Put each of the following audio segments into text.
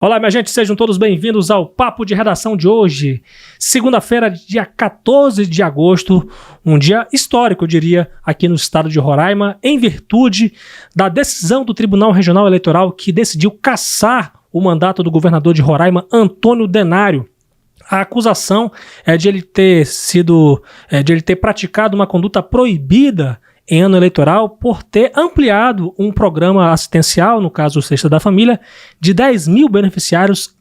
Olá, minha gente, sejam todos bem-vindos ao Papo de Redação de hoje, segunda-feira, dia 14 de agosto, um dia histórico, eu diria, aqui no estado de Roraima, em virtude da decisão do Tribunal Regional Eleitoral que decidiu cassar o mandato do governador de Roraima, Antônio Denário. A acusação é de ele ter praticado uma conduta proibida em ano eleitoral por ter ampliado um programa assistencial, no caso o Cesta da Família, de 10 mil beneficiários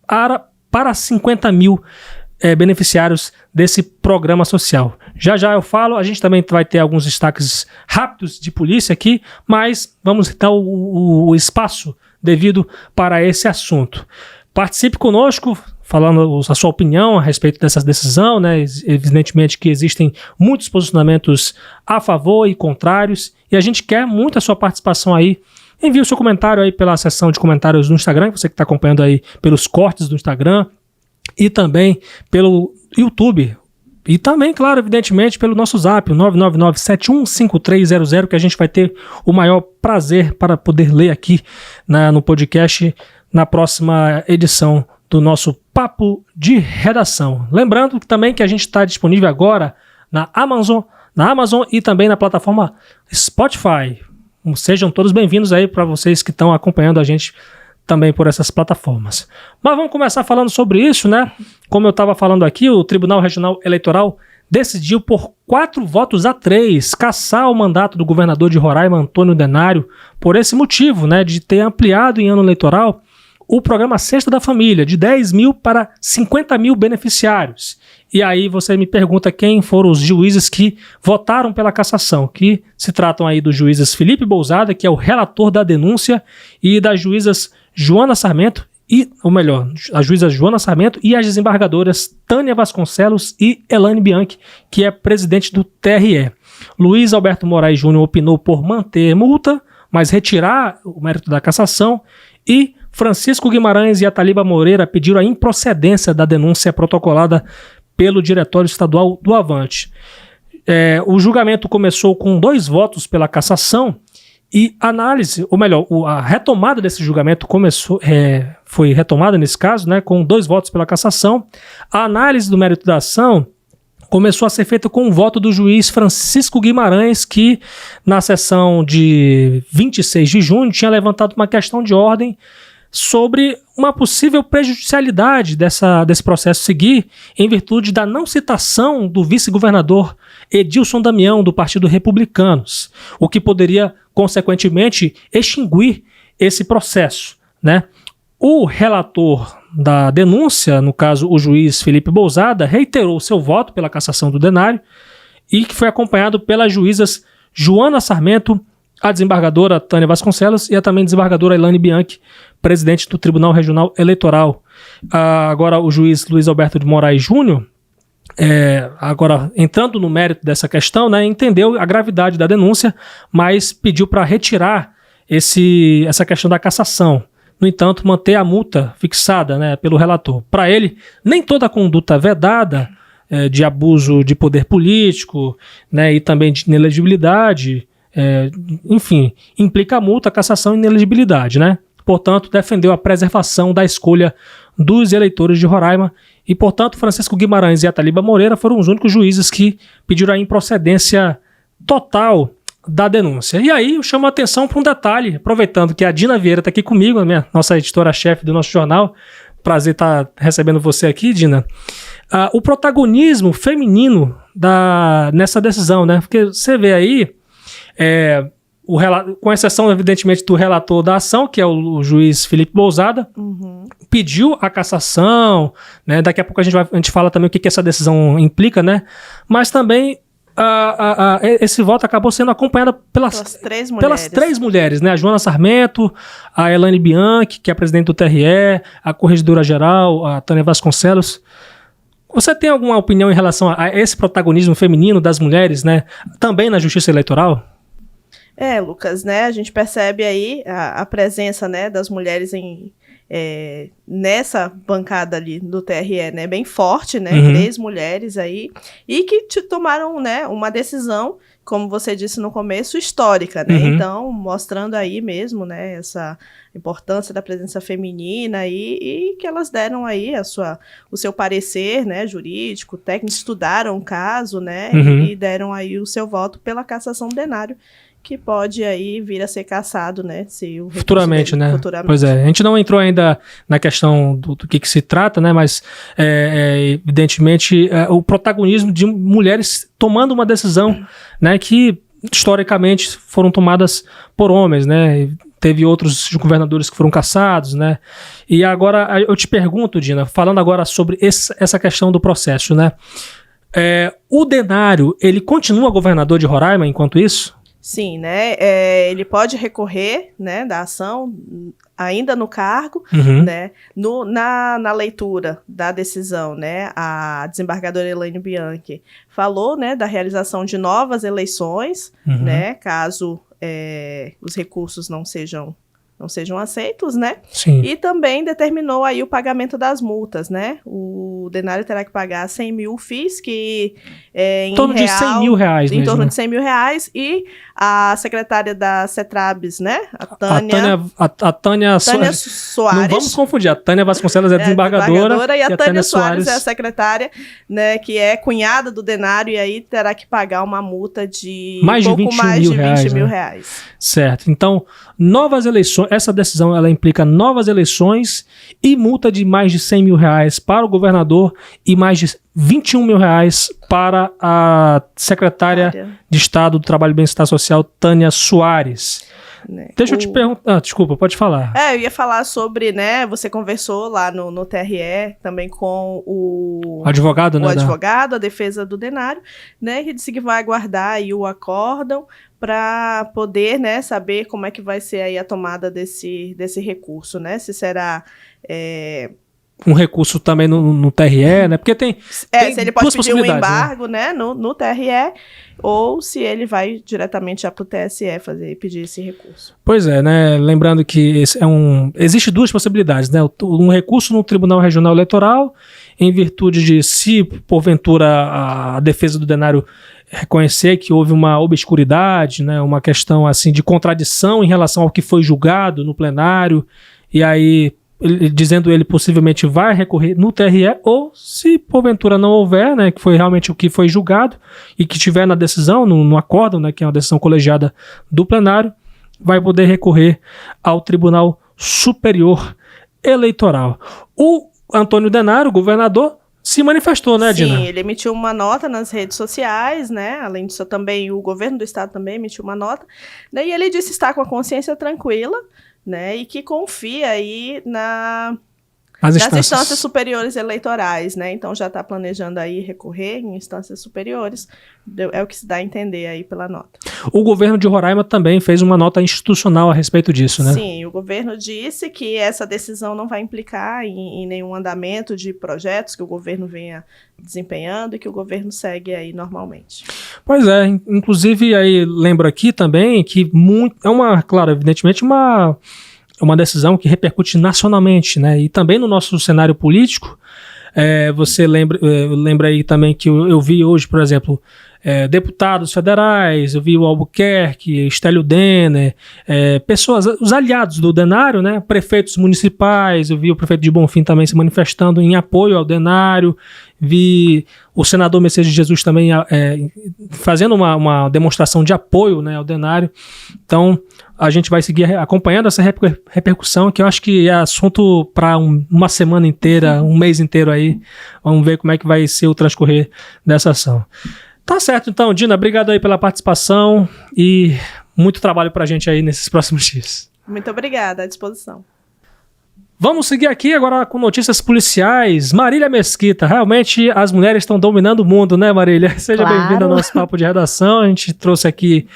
para 50 mil beneficiários desse programa social. Já eu falo, a gente também vai ter alguns destaques rápidos de polícia aqui, mas vamos dar o espaço devido para esse assunto. Participe conosco, falando a sua opinião a respeito dessa decisão, né? Evidentemente que existem muitos posicionamentos a favor e contrários, e a gente quer muito a sua participação aí. Envie o seu comentário aí pela seção de comentários no Instagram, você que está acompanhando aí pelos cortes do Instagram, e também pelo YouTube. E também, claro, evidentemente, pelo nosso zap, o 999-715300, que a gente vai ter o maior prazer para poder ler aqui no podcast na próxima edição do nosso Papo de Redação. Lembrando também que a gente está disponível agora na Amazon e também na plataforma Spotify. Sejam todos bem-vindos aí para vocês que estão acompanhando a gente também por essas plataformas. Mas vamos começar falando sobre isso, né? Como eu estava falando aqui, o Tribunal Regional Eleitoral decidiu por 4-3 cassar o mandato do governador de Roraima, Antônio Denário, por esse motivo, né, de ter ampliado em ano eleitoral o programa Cesta da Família, de 10 mil para 50 mil beneficiários. E aí você me pergunta quem foram os juízes que votaram pela cassação, que se tratam aí dos juízes Felipe Bousada, que é o relator da denúncia, e das juízas Joana Sarmento, a juíza Joana Sarmento e as desembargadoras Tânia Vasconcelos e Elane Bianchi, que é presidente do TRE. Luiz Alberto Moraes Júnior opinou por manter multa, mas retirar o mérito da cassação, e Francisco Guimarães e Ataliba Moreira pediram a improcedência da denúncia protocolada pelo Diretório Estadual do Avante. O julgamento começou com 2 votos pela cassação e a retomada desse julgamento foi retomada nesse caso, né, com 2 votos pela cassação. A análise do mérito da ação começou a ser feita com o voto do juiz Francisco Guimarães, que na sessão de 26 de junho tinha levantado uma questão de ordem sobre uma possível prejudicialidade desse processo seguir em virtude da não citação do vice-governador Edilson Damião, do Partido Republicanos, o que poderia, consequentemente, extinguir esse processo, né? O relator da denúncia, no caso o juiz Felipe Bousada, reiterou seu voto pela cassação do Denário e que foi acompanhado pelas juízas Joana Sarmento, a desembargadora Tânia Vasconcelos e a também desembargadora Elane Bianchi, presidente do Tribunal Regional Eleitoral. Agora o juiz Luiz Alberto de Moraes Júnior, agora entrando no mérito dessa questão, né, entendeu a gravidade da denúncia, mas pediu para retirar essa questão da cassação. No entanto, manter a multa fixada, né, pelo relator. Para ele, nem toda conduta vedada de abuso de poder político, né, e também de inelegibilidade, enfim, implica multa, cassação e inelegibilidade, né? Portanto, defendeu a preservação da escolha dos eleitores de Roraima e, portanto, Francisco Guimarães e Ataliba Moreira foram os únicos juízes que pediram a improcedência total da denúncia. E aí eu chamo a atenção para um detalhe, aproveitando que a Dina Vieira está aqui comigo, nossa editora-chefe do nosso jornal. Prazer estar recebendo você aqui, Dina. O protagonismo feminino nessa decisão, né? Porque você vê aí, com exceção, evidentemente, do relator da ação, que é o juiz Felipe Bousada, pediu a cassação, né? Daqui a pouco a gente fala também o que essa decisão implica, né? Mas também esse voto acabou sendo acompanhado pelas 3 mulheres, né? A Joana Sarmento, a Elane Bianchi, que é a presidente do TRE, a corregedora-geral, a Tânia Vasconcelos. Você tem alguma opinião em relação a esse protagonismo feminino das mulheres, né? Também na justiça eleitoral? Lucas, né? A gente percebe aí a presença, né, das mulheres nessa bancada ali do TRE, né, bem forte, né, 3 mulheres aí, e que tomaram, né, uma decisão como você disse no começo, histórica, né? Uhum. Então, mostrando aí mesmo, né, essa importância da presença feminina e que elas deram aí o seu parecer, né, jurídico, técnico, estudaram o caso, né, Uhum. e deram aí o seu voto pela cassação do Denário, que pode aí vir a ser cassado, né, se o recurso Futuramente, dele, né? futuramente. Pois é, a gente não entrou ainda na questão do que se trata, né? Mas, evidentemente, o protagonismo de mulheres tomando uma decisão, né? Que, historicamente, foram tomadas por homens, né? E teve outros governadores que foram cassados, né? E agora, eu te pergunto, Dina, falando agora sobre essa questão do processo, né? O Denário, ele continua governador de Roraima enquanto isso? Sim, né? Ele pode recorrer, né, da ação ainda no cargo, Uhum. né? Na leitura da decisão, né, a desembargadora Elaine Bianchi falou, né, da realização de novas eleições, Uhum. né, caso os recursos não sejam aceitos, né? Sim. E também determinou aí o pagamento das multas, né? O Denário terá que pagar 100 mil FIIs, que em torno de 100 mil reais em mesmo, torno né? de 100 mil reais, e a secretária da CETRABS, né? A Tânia Soares. Não vamos confundir, a Tânia Vasconcelos é desembargadora e a Tânia Soares é a secretária, né, que é cunhada do Denário, e aí terá que pagar uma multa de mais de 20 mil né? reais. Certo. Então, novas eleições, essa decisão ela implica novas eleições e multa de mais de 100 mil reais para o governador e mais de 21 mil reais para a secretária de Estado do Trabalho e Bem-Estar Social, Tânia Soares. Né? Deixa eu te perguntar. Desculpa, pode falar. Eu ia falar sobre, né? Você conversou lá no TRE também com o advogado, né? O advogado, a defesa do Denário, né? Que disse que vai aguardar aí o acórdão para poder, né, saber como é que vai ser aí a tomada desse recurso, né? Se será um recurso também no TRE, né? Porque tem se ele pode pedir um embargo, né, no TRE, ou se ele vai diretamente já para o TSE pedir esse recurso. Pois é, né? Lembrando que existe duas possibilidades, né? Um recurso no Tribunal Regional Eleitoral, em virtude de, se porventura a defesa do Denário reconhecer que houve uma obscuridade, né? Uma questão assim de contradição em relação ao que foi julgado no plenário, e aí dizendo ele possivelmente vai recorrer no TRE, ou se porventura não houver, né, que foi realmente o que foi julgado e que tiver na decisão, no acórdão, né, que é uma decisão colegiada do plenário, vai poder recorrer ao Tribunal Superior Eleitoral. O Antônio Denário, governador, se manifestou, né, Dina? Sim, ele emitiu uma nota nas redes sociais, né? Além disso, também o governo do estado também emitiu uma nota, né? E ele disse estar com a consciência tranquila, né, e que confia aí nas instâncias superiores eleitorais, né? Então já está planejando aí recorrer em instâncias superiores, é o que se dá a entender aí pela nota. O governo de Roraima também fez uma nota institucional a respeito disso, né? Sim, o governo disse que essa decisão não vai implicar em nenhum andamento de projetos que o governo venha desempenhando e que o governo segue aí normalmente. Pois é, inclusive aí lembro aqui também que claro, evidentemente uma decisão que repercute nacionalmente, né? E também no nosso cenário político, você lembra aí também que eu vi hoje, por exemplo, deputados federais, eu vi o Albuquerque, Estélio Denner, pessoas, os aliados do Denário, né? Prefeitos municipais, eu vi o prefeito de Bonfim também se manifestando em apoio ao Denário, vi o senador Messias de Jesus também fazendo uma demonstração de apoio, né, ao Denário. Então, a gente vai seguir acompanhando essa repercussão, que eu acho que é assunto para uma semana inteira, um mês inteiro aí. Vamos ver como é que vai ser o transcorrer dessa ação. Tá certo, então, Dina, obrigado aí pela participação e muito trabalho pra gente aí nesses próximos dias. Muito obrigada, à disposição. Vamos seguir aqui agora com notícias policiais. Marília Mesquita, realmente as mulheres estão dominando o mundo, né, Marília? Seja bem-vinda ao nosso papo de redação. A gente trouxe aqui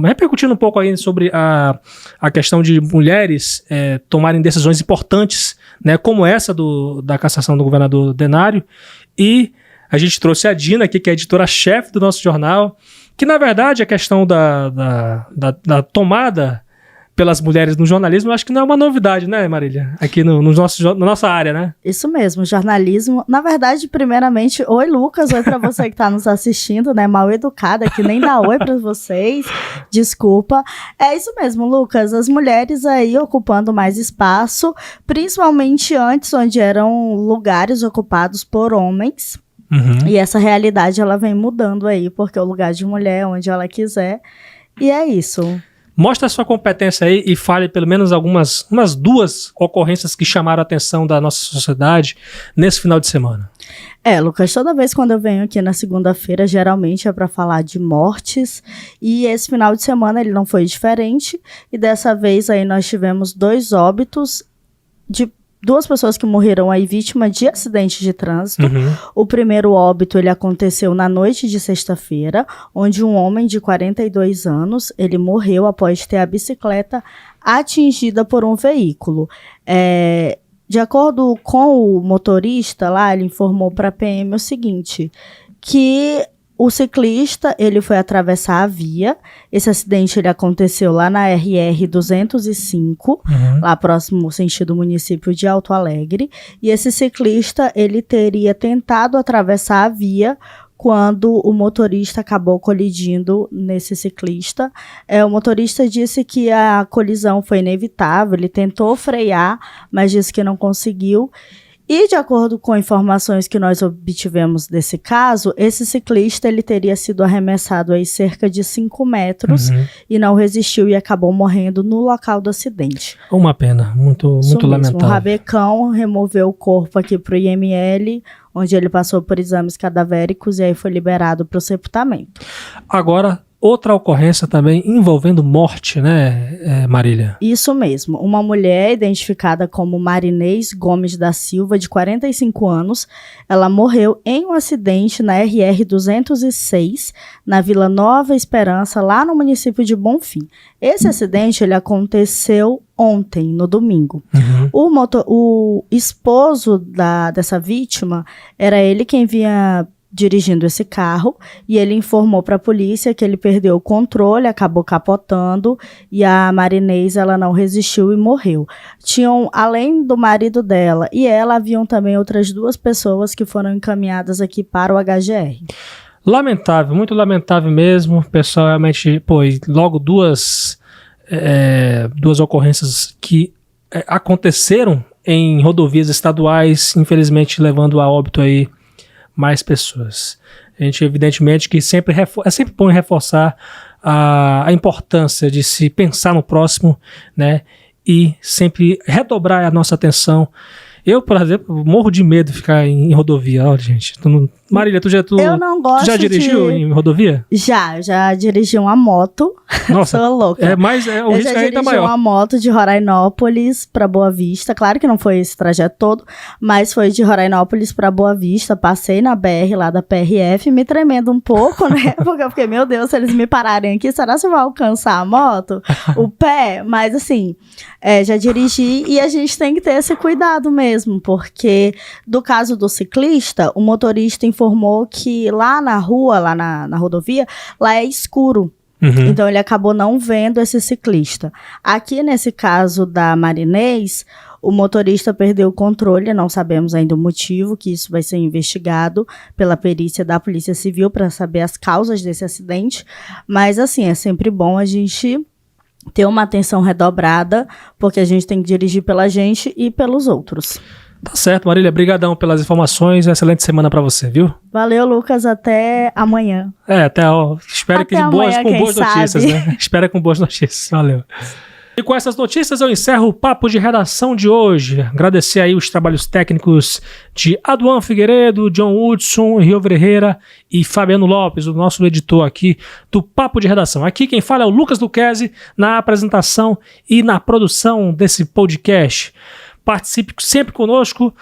repercutindo um pouco aí sobre a questão de mulheres tomarem decisões importantes, né, como essa da cassação do governador Denário. E a gente trouxe a Dina aqui, que é a editora-chefe do nosso jornal, que na verdade a questão da tomada pelas mulheres no jornalismo, eu acho que não é uma novidade, né, Marília? Aqui na nossa área, né? Isso mesmo, jornalismo. Na verdade, primeiramente, oi Lucas, oi pra você que tá nos assistindo, né? Mal educada, que nem dá oi pra vocês. Desculpa. É isso mesmo, Lucas. As mulheres aí ocupando mais espaço, principalmente antes, onde eram lugares ocupados por homens. Uhum. E essa realidade, ela vem mudando aí, porque o lugar de mulher é onde ela quiser. E é isso. Mostra a sua competência aí e fale pelo menos umas 2 ocorrências que chamaram a atenção da nossa sociedade nesse final de semana. Lucas, toda vez quando eu venho aqui na segunda-feira, geralmente é para falar de mortes, e esse final de semana ele não foi diferente, e dessa vez aí nós tivemos 2 óbitos de 2 pessoas que morreram aí vítima de acidente de trânsito. Uhum. O primeiro óbito, ele aconteceu na noite de sexta-feira, onde um homem de 42 anos, ele morreu após ter a bicicleta atingida por um veículo. De acordo com o motorista lá, ele informou para a PM o seguinte, que o ciclista, ele foi atravessar a via. Esse acidente, ele aconteceu lá na RR 205, lá próximo sentido município de Alto Alegre. E esse ciclista, ele teria tentado atravessar a via quando o motorista acabou colidindo nesse ciclista. O motorista disse que a colisão foi inevitável, ele tentou frear, mas disse que não conseguiu. E de acordo com informações que nós obtivemos desse caso, esse ciclista ele teria sido arremessado aí cerca de 5 metros e não resistiu e acabou morrendo no local do acidente. Uma pena, muito lamentável. O Rabecão removeu o corpo aqui para o IML, onde ele passou por exames cadavéricos e aí foi liberado para o sepultamento. Agora, outra ocorrência também envolvendo morte, né, Marília? Isso mesmo. Uma mulher identificada como Marinês Gomes da Silva, de 45 anos, ela morreu em um acidente na RR 206, na Vila Nova Esperança, lá no município de Bonfim. Esse acidente, ele aconteceu ontem, no domingo. O esposo dessa vítima, era ele quem vinha dirigindo esse carro, e ele informou para a polícia que ele perdeu o controle, acabou capotando, e a Marinês, ela não resistiu e morreu. Tinham, além do marido dela e ela, haviam também outras 2 pessoas que foram encaminhadas aqui para o HGR. Lamentável, muito lamentável mesmo. O pessoal realmente, logo 2 ocorrências que aconteceram em rodovias estaduais, infelizmente levando a óbito aí mais pessoas. A gente, evidentemente, que é sempre bom reforçar a importância de se pensar no próximo, né? E sempre redobrar a nossa atenção. Eu, por exemplo, morro de medo de ficar em rodovia. Olha, gente. Marília, tu já dirigiu em rodovia? Já dirigi uma moto. Nossa, sou louca. Mas o risco ainda é maior. Eu já dirigi uma moto de Rorainópolis para Boa Vista. Claro que não foi esse trajeto todo, mas foi de Rorainópolis para Boa Vista. Passei na BR lá da PRF, me tremendo um pouco, né? Porque eu fiquei, meu Deus, se eles me pararem aqui, será que eu vou alcançar a moto? O pé? Mas assim, já dirigi e a gente tem que ter esse cuidado mesmo, porque do caso do ciclista, o motorista informou que lá na rua, lá na rodovia, lá é escuro. Então ele acabou não vendo esse ciclista. Aqui nesse caso da Marinês, o motorista perdeu o controle, não sabemos ainda o motivo, que isso vai ser investigado pela perícia da Polícia Civil para saber as causas desse acidente. Mas assim, é sempre bom a gente ter uma atenção redobrada, porque a gente tem que dirigir pela gente e pelos outros. Tá certo, Marília. Brigadão pelas informações. Excelente semana pra você, viu? Valeu, Lucas. Até amanhã. Espero que com boas notícias, né? Espero com boas notícias. Valeu. E com essas notícias eu encerro o Papo de Redação de hoje. Agradecer aí os trabalhos técnicos de Aduan Figueiredo, John Hudson, Rio Ferreira e Fabiano Lopes, o nosso editor aqui do Papo de Redação. Aqui quem fala é o Lucas Luquezzi, na apresentação e na produção desse podcast. Participe sempre conosco.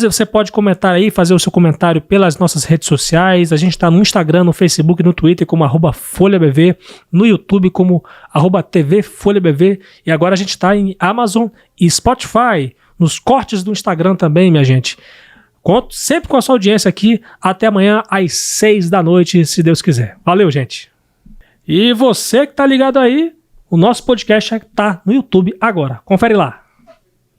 Você pode comentar aí, fazer o seu comentário pelas nossas redes sociais. A gente está no Instagram, no Facebook, no Twitter como @FolhaBV, no YouTube como @TVFolhaBV, e agora a gente está em Amazon e Spotify, nos cortes do Instagram também, minha gente. Conto sempre com a sua audiência aqui. Até amanhã às 6 da noite, se Deus quiser. Valeu, gente. E você que tá ligado aí, O nosso podcast está no YouTube agora. Confere lá.